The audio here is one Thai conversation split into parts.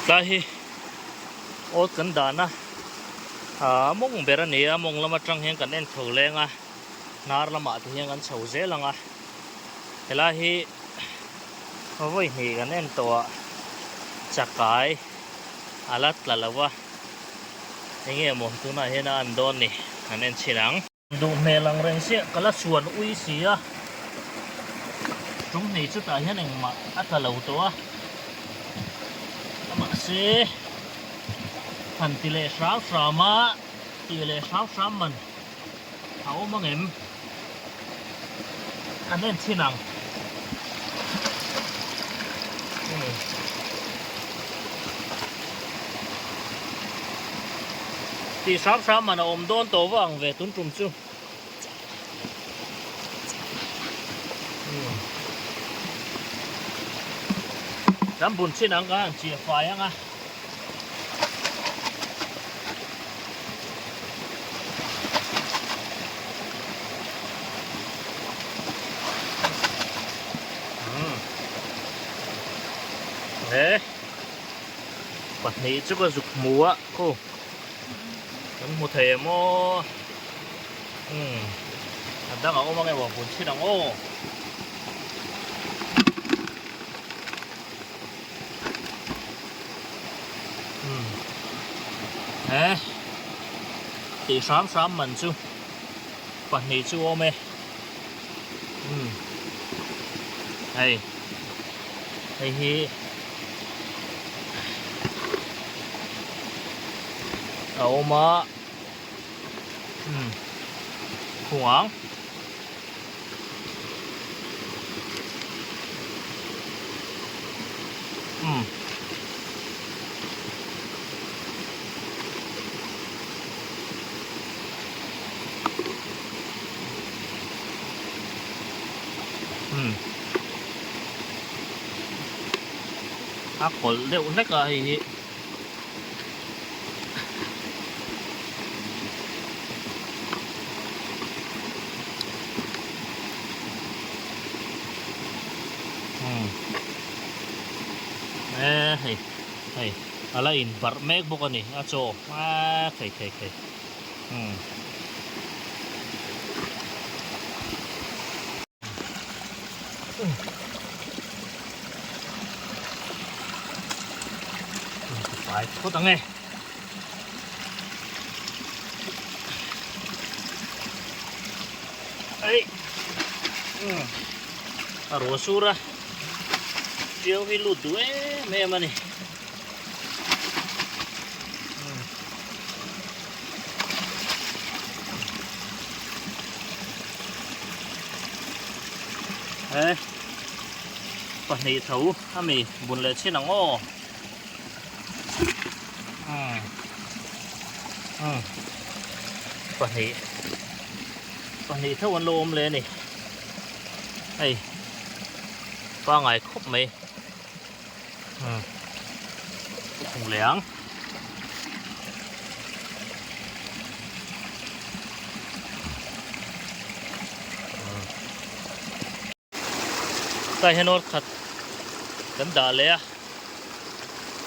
lahi ol kan dana mong berania mong lama tang hian kan en tho lenga nar lama tu hian kan chho zelanga helahi voi ni kan en to chakai alat lalawa enge mo tuna hian an don ni kan en chirang du melang reng se kala suan ui sia tum ni chu ta hian eng ma atalo to a ma se han tile shrau shrama tile shrau shraman au mangem kan en chinang ti shrau shraman om don to wang ve tun tum chu dam bun chinang ka chi fa yang aปัดนี้จุกจุกหมูอ่ะกูยังหมูเทมอ่ะอันดังเอามาไงวะบุญชิดังโอ้ตีสามมันจูปัดนี้จูโอเมไอ้ฮีเอามาหวงคนเร็วเล็กอะไรเฮ้ยอะไรอินบาร์เมกบุกันนี่อาโจเคยไปพูดตั้งไงอารมณ์สุระเดี๋ยวให้ลุดด้วยแม่มันนี่ปัจจุบันเขาถ้ามีบุญเลยเช่นน้องโอ้ปัจจุบันถ้าวันโลมเลยนี่ไอ้ป้าไงครบไหมถุงเหลืองใส่ให้โน้ตขัดกันด่าเลยอ่ะ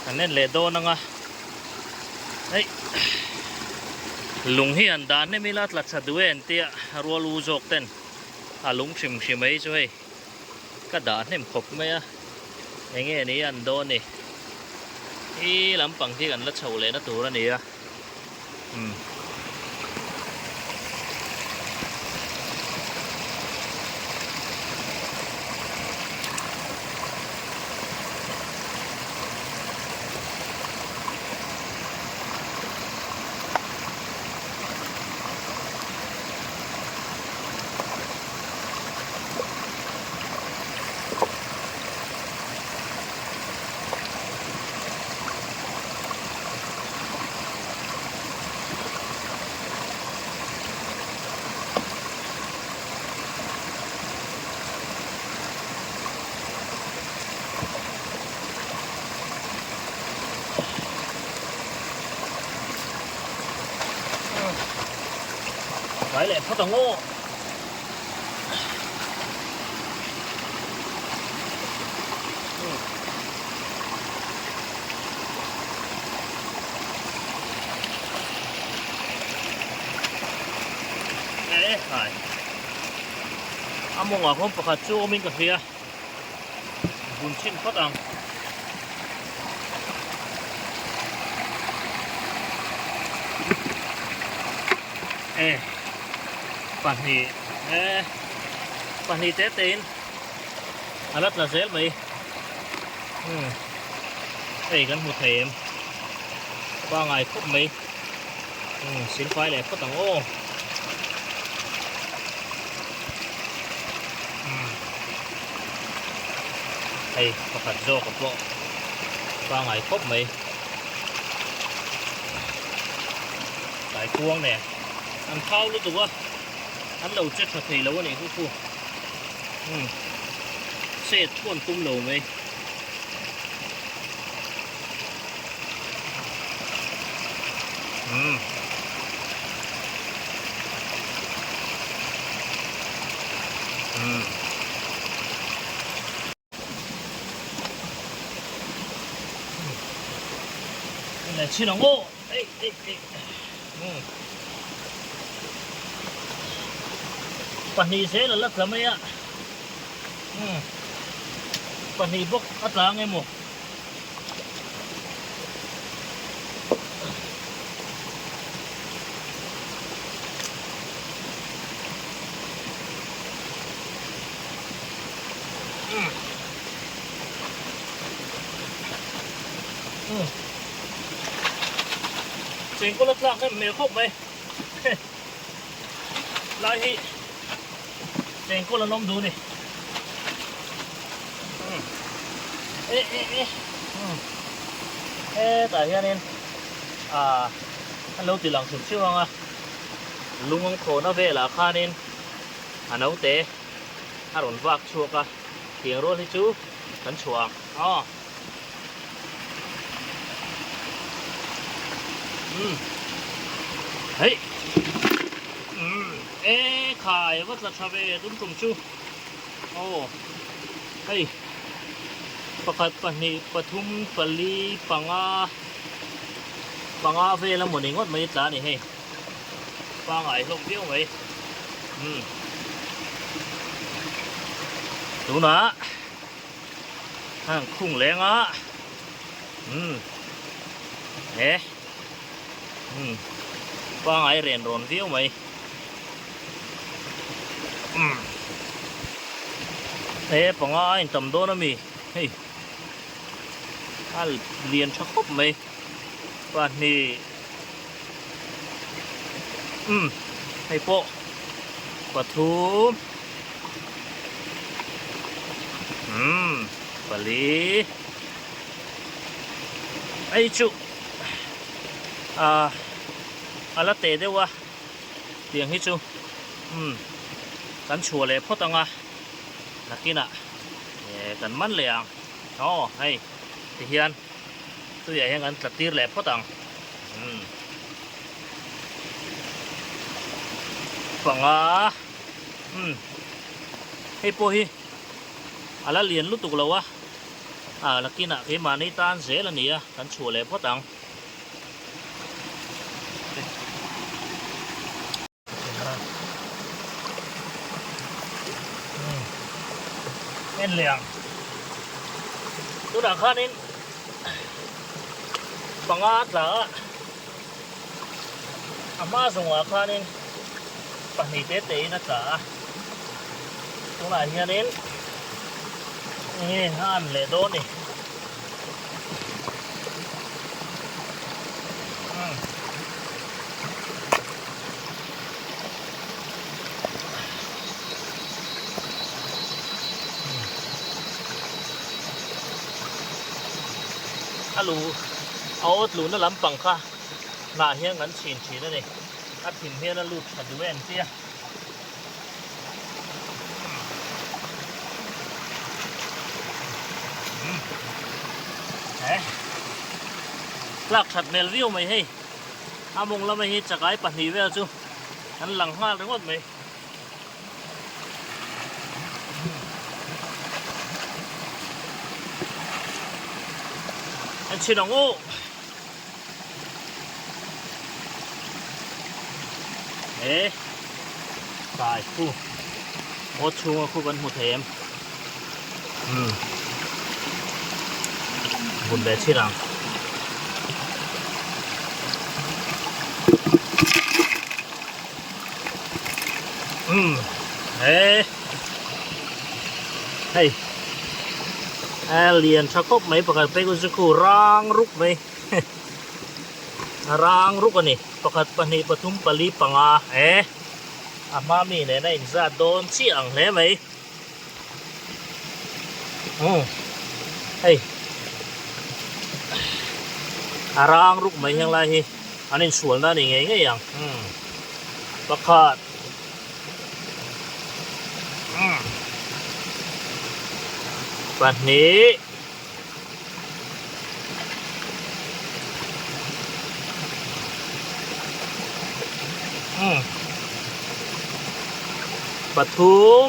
อันนี้เลโดนังอ่ะเฮ้ยลุงเฮียนด่านนี่มีลาดหลัดสัตว์ด้วยเตี้ยรัวลูจกเต้นลุงชิมไหมช่วยก็ด่านนี่มันครบไหมอ่ะอย่างเงี้ยนี่อันโดนนี่ลำปังที่กันแล้วเฉาเลยนะตัวนี้อ่ะไปเลยพ่อตงโง่ Này. Mong không phải chú mình cả kia. Bún chín phát ăn. Ê, bản hì tết tên. Rất là dễ mấy. Ê, gần một thềm. 3 ngày phút mấy. Xin khoai lại phút tầng ô. Ê, có thật dô có bộ. 3 ngày phút mấy. Cái cuông nè. Ăn thao luôn tụi á. Ăn lẩu chết thật thì lâu này khu. Xe thuần tung lẩu mấy. Này chi nó ngô. Ê. Bản hì sẽ là lắc lắm ấy ạ. Bản hì bốc ắt lá ngay một. Chính có lắc lạc cái mèo khóc vậy. Lại hi. Chính có là nông đủ này. Tại hiện nên lâu từ lòng sụp siêu không à. Lung ông thổ nó về là kha nên nấu tế rốn vạc chua cả tiếng rồi thì chú cắn chuồng hey khai vất là về đúng cùng chú hey pakat pani pathum pali panga về là một ngót mấy lá này hey ba ngày không biết vậy đúng đó hàng khủng lén á thế ba ngày rèn ròn viêu mày thế bằng ai tầm đó nó mì hey liền cho khóc mày và nì hay po quả thú quả lý ấy chú là tê đấy wa tiếng hít chú cắn chùa lệ phốt tăng à là kia nè cắn mắt lẹng hay thì hiền tôi dạy anh cắn tir lệ phốt tăng phẳng hay po hi là liền lúc tục lâu là kia nè cái mà này tan dễ là nè cắn chùa lệ phốt tăng men lẹng tôi đã khá nên bằng là mà dùng khá nên bản hì tết tế nó cả cũng là hiện đến ăn lệ đốt này lù áo lù nó lắm bằng kha là hiện ngắn chín đấy này thìm hiện nó lụt thật đuôi anh kia đấy lạc thật mèo view mày hay mong là mày chả cái bản hì về chứ hắn lằng hoa đúng không mày anh chỉ đồng ô ตายคู่โอชัวคู่กันหัวเทมบุญเบชิรังเฮ้ยเรียนชักคบไหมปกติกูจะคู่ร่างรุกไหม ร่างรุกอันนี้ปกติปนิปทุมปลีปังอามามีเนี่ยนะอินซาโดนเสียงเลยไหมเฮ้ยร่างรุกไหมยังไรอันนี้สวนนั่นเองไงยังปกติวันนี้ปทุม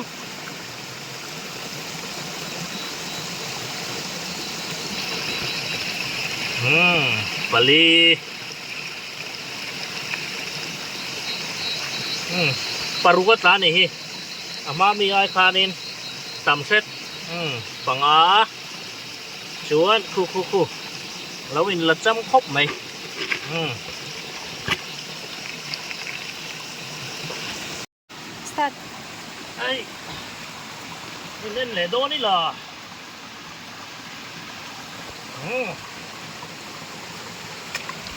ปลีปารุกตานี่อามามีไอคานินต่ำเซ็ตปังชวนคู่แล้วอินละจำครบไหมสตาร์ทไอ้เล่นเลโดนี่เหรอ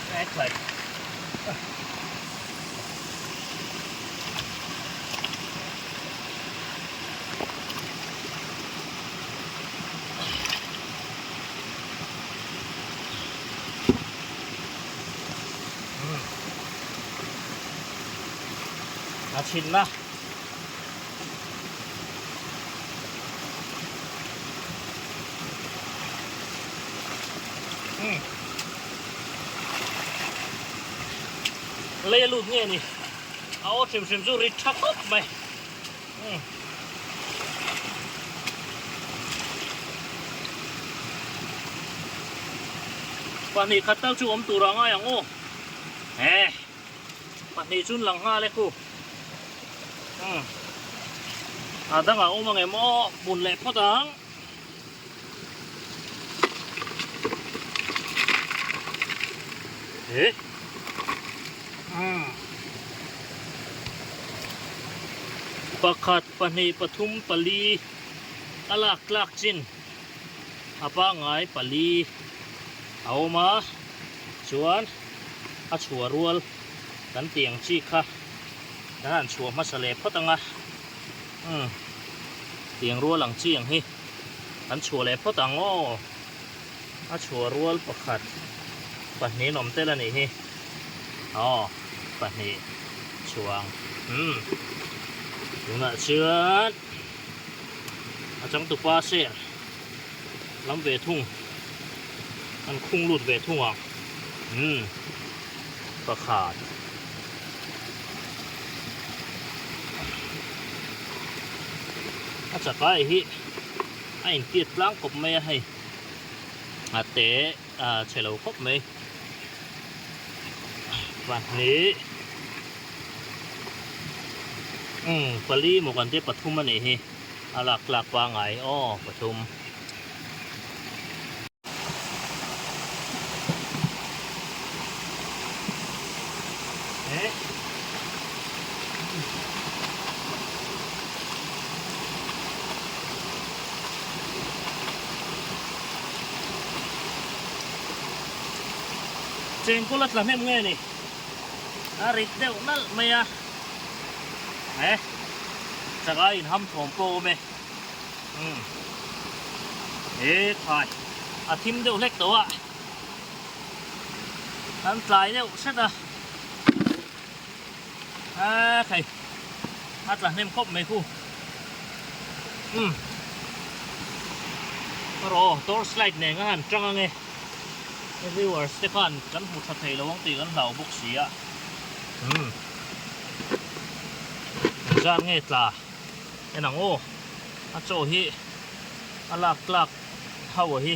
แอ๊กเลยชินนะเลยลูกเนี่ยนี่เอาเฉมๆจูริชักปุ๊บไปวันนี้ขัดเต้าจูอมตูรังอย่างโอ้วันนี้จุนหลังห้าเลยกูตั้งแต่โอ้มาไงหม้อบุญเล็บพ่อตังประคัดปนีปทุมปลีอลักลักจินอาป้าไงปลีเอามาชวนอาชัวรัวกันเตียงชีค่ะนั่นชัวมาเสลพ่อตังเตียงรัวหลังชีอย่างนี้อันชัวเลยพ่อตังอ้ออาชัวรัวประคัดปัจนี้หนอมเตละนี่ปัจนี้ช่วงดูน่ะเชือดอาจังตุปาเสียลำเวทุ่งอันคุ้งลุดเวทุ่งประขาดอาจากไอ้ไอ้เกียดล้างกบไม่ให้เตะเฉลวครบไหมวันนี้ปลีหมกันที่ปทุมมันนี่หลักวางไงปทุมเจงกุลัดละแม่เงี้ยนี่ริดเดวนั่นไม่จะไงทำถมโปไหมใช่ทิมเดียวเล็กตัวทำปลายเดียวใช่ไหมใครละเนมครบไหมคู่รอตัวสไลด์เนี่ยงั้นจังไงวิวเวอร์สเตฟานกันหูทัดเทระวังตีกันเหล่าบุกเสียจานไงตาไอ้หนังโอ้อาโจฮีอาลักลักเท่าฮี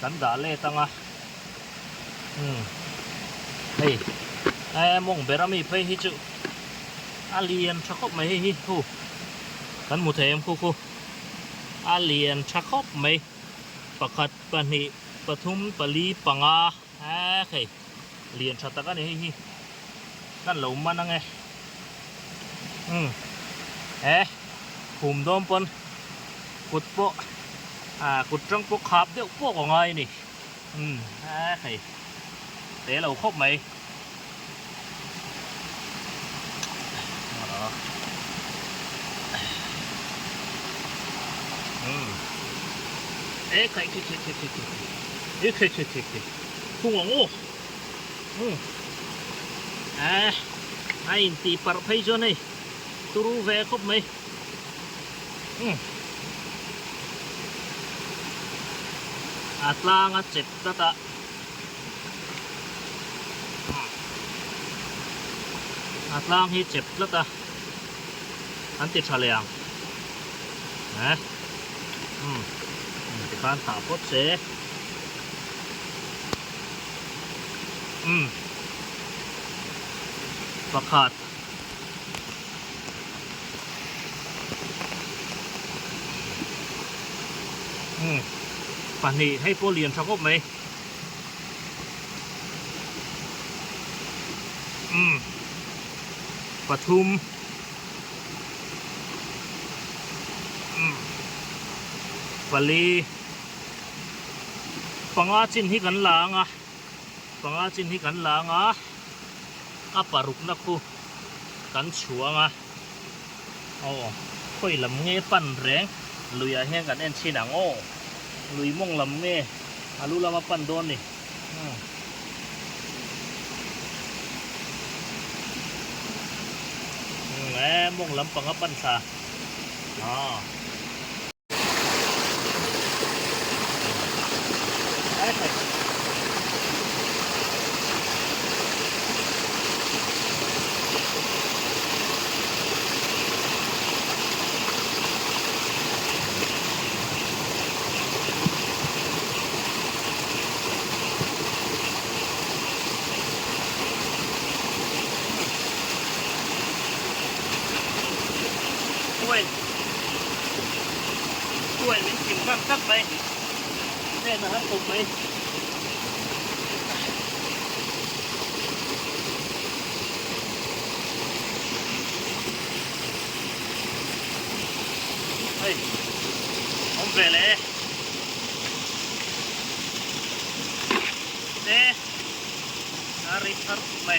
กันด่าเล่ตังเฮ้ยไอ้มงเบรามีไปฮิจุ อาเลียนชักคบไหมฮิคู่กันหมูเทมคู่อาเลียนชักคบไหมประคัดปนิปทุมปลีปังอาเคยเลียนชัตตะกันฮิกันหลุมมันนั่งไงหุ่มโดมปนกุดโปกุดจังโปขับเดี๋ยวพวกของไงนี่เคยเตะเราคบไหมเคยพุ่งอ่ะโอ้ไอ้ตีปาร์พายจนไอ้ตูรูเวคบไหมอัตลางอัดเจ็บตะตะอัตลางที่เจ็บตะตะอันติดเฉลียงนะติดการถาพดเสประคัดป่านนี้ให้โปรเลียนชักคบไหมปทุมปลีปังอาจินที่กันหลังปังอาจินที่กันหลังปารุกนักคูกันชัวงค่อยลำเงี้ยปั่นแรงลุยแห้งกันเอ็นชีหนังลุยม่งลำเงี้ยลูลามาปั่นโดนนี่แหมม่งลำปังปั่นซาช่วยเป็นสิ่งสักไปแน่นะครับผมไหมเฮ้ยผมไปเลยอาริสร์ไป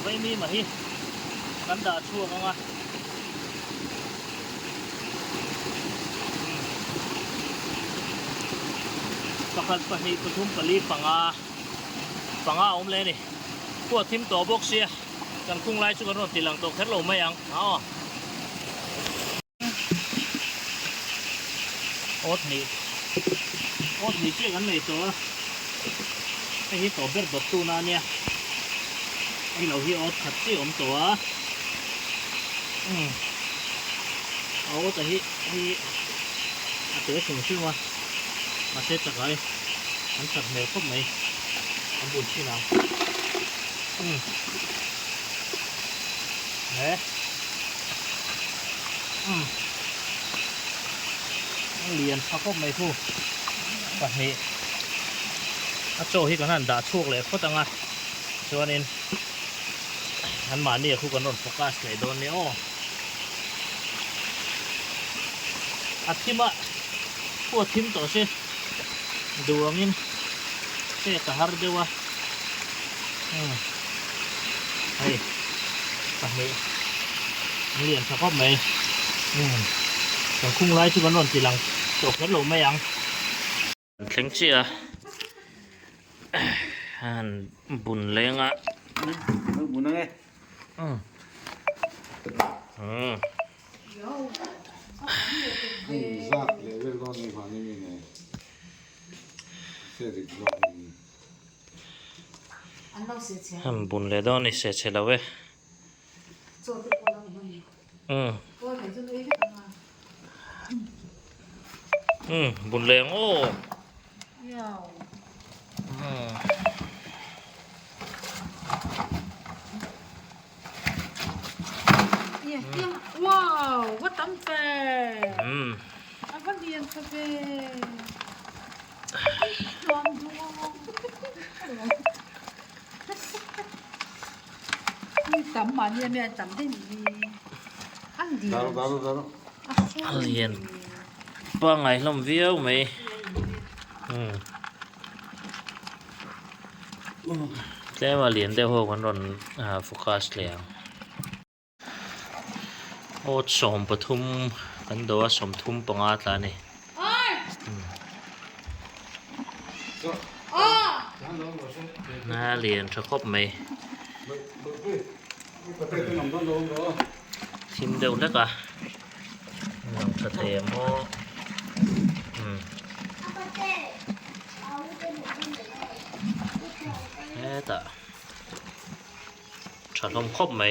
ไม่มีมาฮิกันดาช่วงอ่ะประคัดปนิปทุมปลีปังอาอมเลยนี่พวกทีมตัวบ็อกเซียกันคุ้งไล่ชุกันรถตีหลังตัวแคทโลไม่ยังโอ๊ตนี่เจ๊กันเลยตัวไอ้ที่ตัวเบ็ดบดตูนาเนี่ยไอ้เราที่เอาขัดซี่อมตัวเอาแต่ที่เต๋อส่งชื่อมาเซ็ตจากไรมันตัดแมวครบไหมอันบุญที่เราเนี่ยเรียนเขาครบไหมผู้ปัจนี้โจที่กันนั่นด่าช่วงเลยเขาตั้งอ่ะส่วนนี้อันมาเนี่ยคู่กันรถโฟกัสเลยโดนเนี่ยทิมพวกทิมต่อเช่ดูanginเช่ตาหาร์เดียวเฮ้ยปัจนี้เรียนสักคบไหมแต่คุ้งไล่ชุกันรถจีหลังจบแค่ลงไม่ยังเข่งเชียบุญเลี้ยงบุญอะไรExact level on the honeymoon. Very good. บุญเลยดอนนี่เสียเชลเว้ย บุญแรงโอ้ ยาว อืม เนี่ยว้าวว่าตั้มแฟ อืม อ่ะว่าเรียนคาเฟ่ลองดูนี่ตั้มมาเนี่ยตั้มได้ดีอันเดียว 다로. เรียนป้าไงลมเวียวไหมแต่ว่าเรียนแต่พวกมันรอนโฟกัสแล้วโอ้สมปทุมกันโดว่าสมทุมปังอาตานี่ น่าเรียนจะครบไหม 그때 남도 넣은 거. ชิมเดียวแล้วก็ลองสะเทียมโอ้แต่ฉันลมครบไหม